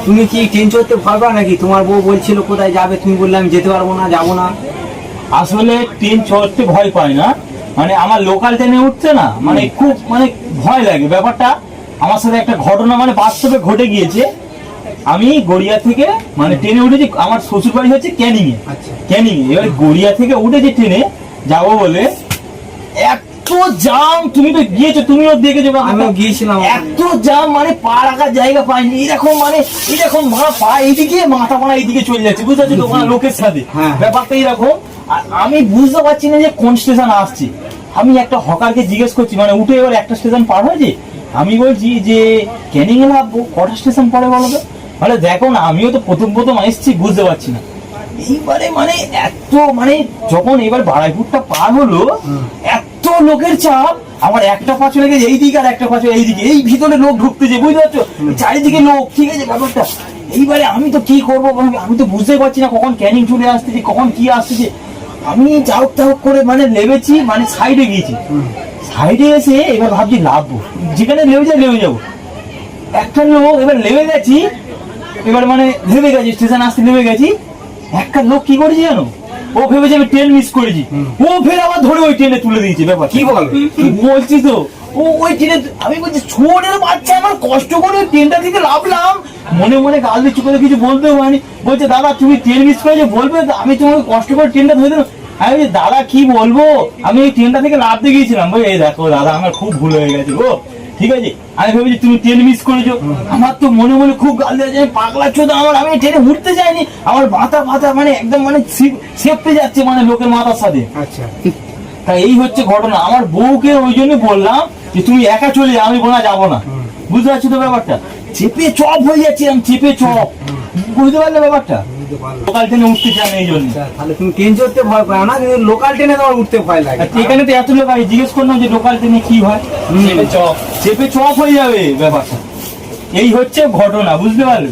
তুমি কি ট্রেন চড়তে ভয় পাও নাকি? তোমার বউ বলছিল কোথায় যাবে, তুমি বললে আমি যেতে পারবো না, যাবো না। আসলে ট্রেন চড়তে ভয় পাই না, মানে আমার লোকাল ট্রেনে উঠছে না, মানে খুব মানে ভয় লাগে ব্যাপারটা। আমার সাথে একটা ঘটনা মানে বাস্তবে ঘটে গিয়েছে। আমি গড়িয়া থেকে মানে ট্রেনে উঠেছি, আমার শ্বশুর বাড়ি হচ্ছে ক্যানিং এ। ক্যানিং এ এবার গড়িয়া থেকে উঠেছি ট্রেনে যাবো বলে, এত জাম, তুমি তো গিয়েছো, তুমিও দেখেছো, আমিও গিয়েছিলাম। এত জাম মানে পা রাখার জায়গা পাইনি, এরকম মানে এরকম পা এইদিকে মাথা মারা এইদিকে চলে যাচ্ছে, বুঝতে পারছো তো, মানে লোকের সাথে ব্যাপারটা এইরকম। আর আমি বুঝতে পারছি না যে কোন স্টেশন আসছে। আমি একটা হকারকে জিজ্ঞেস করছি, মানে উঠে এবার একটা স্টেশন পার হয়েছে, আমি বলছি যে ক্যানিং এ নামবো, কটা স্টেশন পরে বলো তো? মানে দেখো না, আমিও তো প্রথম এসেছি, বুঝতে পারছি না। এইবারে মানে এত মানে যখন এবার বারাইপুরটা পার হলো, এত লোকের চাপ, আমার একটা পা চলে গেছে এইদিকে আর একটা পা চলে এইদিকে, এই ভিতরে লোক ঢুকতেছে, বুঝতে পারছো, চারিদিকে লোক, ঠিক আছে ব্যাপারটা। এইবারে আমি তো কি করবো, আমি তো বুঝতে পারছি না কখন ক্যানিং চলে আসতেছে, কখন কি আসতেছে। আমি যাওক তাওক করে মানে নেমেছি, মানে সাইডে গিয়েছি, সাইডে এসে এবার ভাবছি লাভবো, যেখানে নেমে যাবো। একটা লোক এবার নেমে গেছি, এবার মানে নেমে গেছি, স্টেশন আসতে নেমে গেছি। একটা লোক কি করেছি জানো, ও ভেবেছে আমি ট্রেন মিস করেছি, ও ফের আবার ধরে ওই ট্রেনে তুলে দিয়েছে। ব্যাপার কি বলছি তো, ও ওই ট্রেনে, আমি বলছি ছোটের বাচ্চা, আমার কষ্ট করে ট্রেনটা থেকে লাভলাম, মনে মনে গাল দিচ্ছি, করে কিছু বলতেও পারিনি। বলছে দাদা তুমি ট্রেন মিস করেছো, বলবে আমি তোমাকে কষ্ট করে ট্রেনটা ধরে দিলাম। আমি বলছি দাদা কি বলবো, আমি এই ট্রেনটা থেকে লাভ দিয়ে গিয়েছিলাম। বলে এই দেখো দাদা, আমার খুব ভুল হয়ে গেছে গো, ঠিক আছে। আমি ভেবেছি তুমি ট্রেন মিস করেছো, আমার তো মনে মনে খুব গাল দিয়েছে, পাগলা চোদা, আমি ট্রেনে উঠতে যাইনি, আমার মাথা মানে একদম মানে সেপতে যাচ্ছে, মানে লোকের মাথার সাথে। আচ্ছা, তা এই হচ্ছে ঘটনা। আমার বউকে ওই জন্য বললাম যে তুমি একা চলে যাও, আমি বোনা যাবো না, বুঝতে পারছো তো ব্যাপারটা। চেপে চপ হয়ে যাচ্ছে, আমি চেপে চপ, বুঝতে পারলে ব্যাপারটা। লোকাল ট্রেনে উঠতে চান এই জন্য। তাহলে তুমি ট্রেন চড়তে ভয় পাও না, কিন্তু লোকাল ট্রেনে তোমার উঠতে ভয় লাগে। এখানে তো এত লোক আমি জিজ্ঞেস করলাম যে লোকাল ট্রেনে কি হয়, চেপে চপ হয়ে যাবে ব্যাপারটা। এই হচ্ছে ঘটনা, বুঝতে পারলে।